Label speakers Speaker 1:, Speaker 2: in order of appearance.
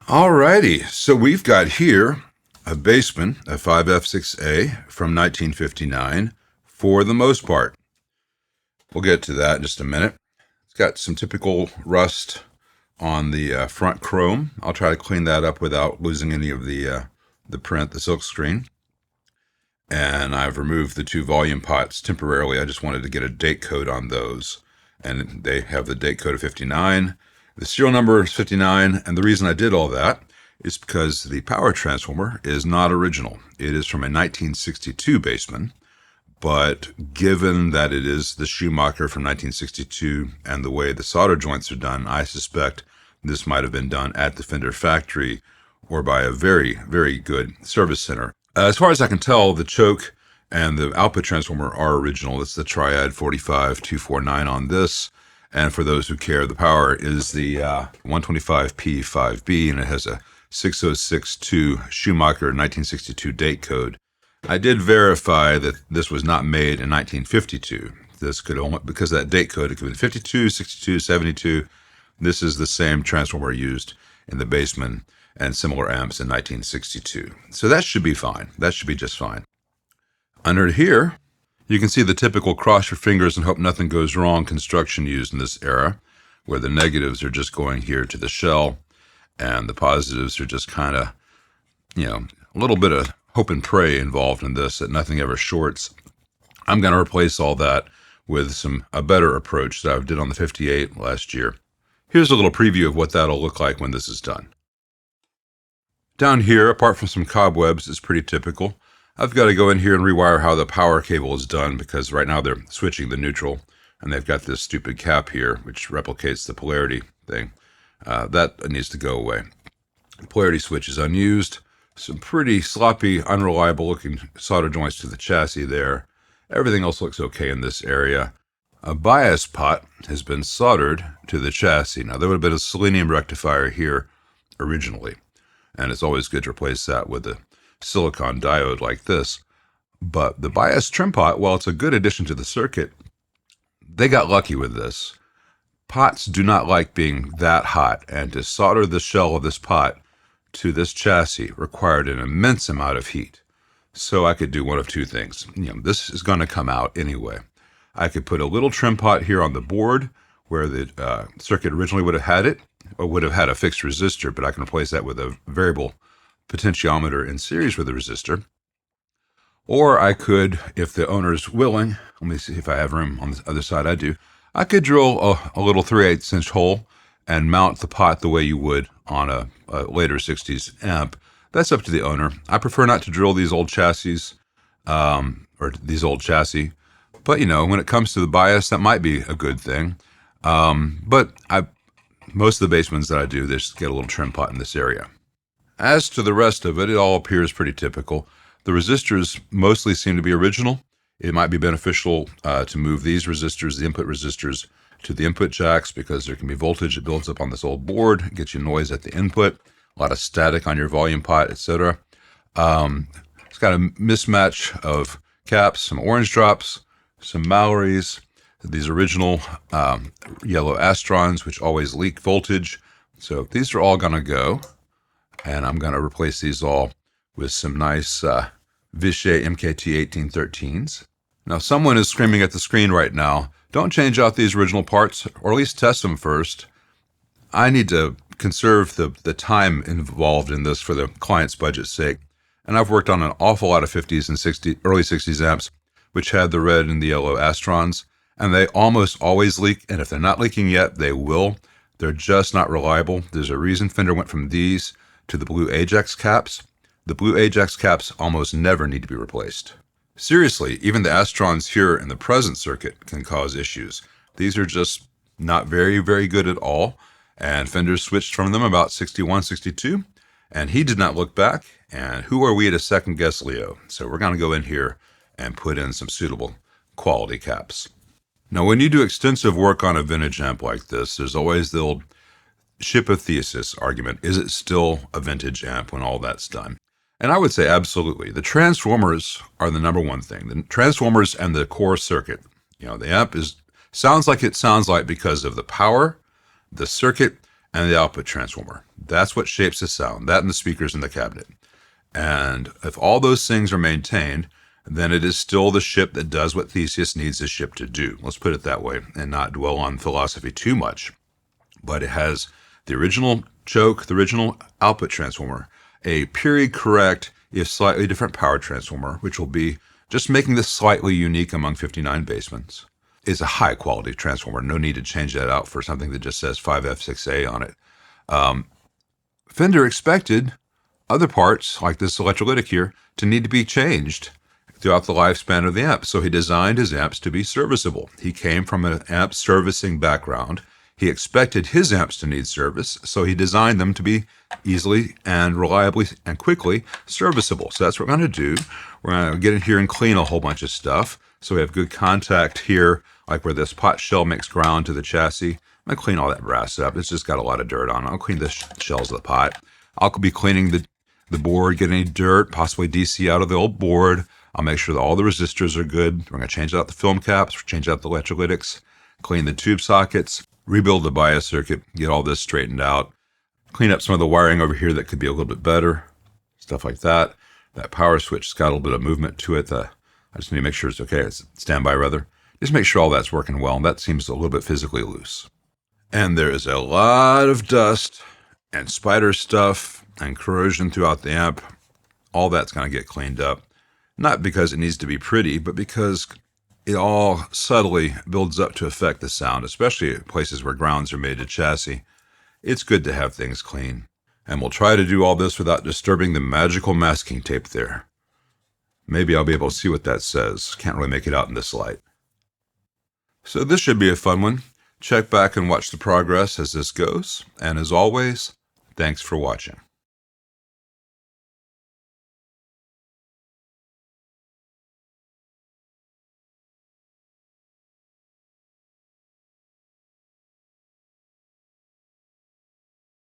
Speaker 1: Alrighty, so we've got here a Bassman, a 5F6A from 1959, for the most part. We'll get to that in just a minute. It's got some typical rust on the front chrome. I'll try to clean that up without losing any of the print, the silk screen. And I've removed the two volume pots temporarily. I just wanted to get a date code on those. And they have the date code of 59. The serial number is 59, and the reason I did all that is because the power transformer is not original. It is from a 1962 Bassman, but given that it is the Schumacher from 1962 and the way the solder joints are done, I suspect this might have been done at the Fender factory or by a very, very good service center. As far as I can tell, the choke and the output transformer are original. It's the Triad 45249 on this. And for those who care, the power is the 125P5B, and it has a 6062 Schumacher 1962 date code. I did verify that this was not made in 1952. This could only, because that date code, it could be 52, 62, 72. This is the same transformer used in the Bassman and similar amps in 1962. So that should be fine. That should be just fine. Under here, you can see the typical cross your fingers and hope nothing goes wrong construction used in this era, where the negatives are just going here to the shell and the positives are just kind of, a little bit of hope and pray involved in this, that nothing ever shorts. I'm going to replace all that with a better approach that I did on the 58 last year. Here's a little preview of what that'll look like when this is done. Down here, apart from some cobwebs, it's pretty typical. I've got to go in here and rewire how the power cable is done, because right now they're switching the neutral and they've got this stupid cap here which replicates the polarity thing. That needs to go away. The polarity switch is unused. Some pretty sloppy, unreliable looking solder joints to the chassis there. Everything else looks okay in this area. A bias pot has been soldered to the chassis. Now there would have been a selenium rectifier here originally, and it's always good to replace that with a silicon diode like this. But the bias trim pot, while it's a good addition to the circuit, they got lucky with this. Pots do not like being that hot, and to solder the shell of this pot to this chassis required an immense amount of heat. So I could do one of two things. This is going to come out anyway. I could put a little trim pot here on the board where the circuit originally would have had it, or would have had a fixed resistor, but I can replace that with a variable potentiometer in series with a resistor. Or I could, if the owner is willing, let me see if I have room on the other side. I do. I could drill a little 3/8 inch hole and mount the pot the way you would on a later 60s amp. That's up to the owner. I prefer not to drill these old chassis, but when it comes to the bias, that might be a good thing. But most of the Bassmans that I do, they just get a little trim pot in this area. As to the rest of it, it all appears pretty typical. The resistors mostly seem to be original. It might be beneficial to move these resistors, the input resistors, to the input jacks, because there can be voltage that builds up on this old board, gets you noise at the input, a lot of static on your volume pot, etc. It's got a mismatch of caps, some orange drops, some Mallory's, these original yellow Astrons, which always leak voltage. So these are all going to go. And I'm going to replace these all with some nice Vichy MKT 1813s. Now, someone is screaming at the screen right now, don't change out these original parts, or at least test them first. I need to conserve the time involved in this for the client's budget's sake. And I've worked on an awful lot of 50s and early 60s amps, which had the red and the yellow Astrons, and they almost always leak. And if they're not leaking yet, they will. They're just not reliable. There's a reason Fender went from these to the blue Ajax caps. The blue Ajax caps almost never need to be replaced. Seriously, even the Astrons here in the present circuit can cause issues. These are just not very, very good at all, and Fender switched from them about 61, 62, and he did not look back, and who are we to second guess Leo? So we're going to go in here and put in some suitable quality caps. Now, when you do extensive work on a vintage amp like this, there's always the old ship of Theseus argument. Is it still a vintage amp when all that's done? And I would say absolutely. The transformers are the number one thing. The transformers and the core circuit. The amp sounds like it sounds like because of the power, the circuit, and the output transformer. That's what shapes the sound, that and the speakers in the cabinet. And if all those things are maintained, then it is still the ship that does what Theseus needs the ship to do. Let's put it that way and not dwell on philosophy too much. But it has the original choke, the original output transformer, a period correct, if slightly different power transformer, which will be just making this slightly unique among 59 Bassmans. It's a high quality transformer. No need to change that out for something that just says 5F6A on it. Fender expected other parts, like this electrolytic here, to need to be changed throughout the lifespan of the amp. So he designed his amps to be serviceable. He came from an amp servicing background. He expected his amps to need service, so he designed them to be easily and reliably and quickly serviceable. So that's what we're going to do. We're going to get in here and clean a whole bunch of stuff. So we have good contact here, like where this pot shell makes ground to the chassis. I'm going to clean all that brass up. It's just got a lot of dirt on it. I'll clean the shells of the pot. I'll be cleaning the board, get any dirt, possibly DC out of the old board. I'll make sure that all the resistors are good. We're going to change out the film caps, change out the electrolytics, clean the tube sockets, rebuild the bias circuit, get all this straightened out, clean up some of the wiring over here that could be a little bit better, stuff like that. That power switch's got a little bit of movement to it. I just need to make sure it's okay. It's standby rather. Just make sure all that's working well, and that seems a little bit physically loose. And there is a lot of dust and spider stuff and corrosion throughout the amp. All that's going to get cleaned up. Not because it needs to be pretty, but because it all subtly builds up to affect the sound, especially at places where grounds are made to chassis. It's good to have things clean. And we'll try to do all this without disturbing the magical masking tape there. Maybe I'll be able to see what that says. Can't really make it out in this light. So this should be a fun one. Check back and watch the progress as this goes. And as always, thanks for watching.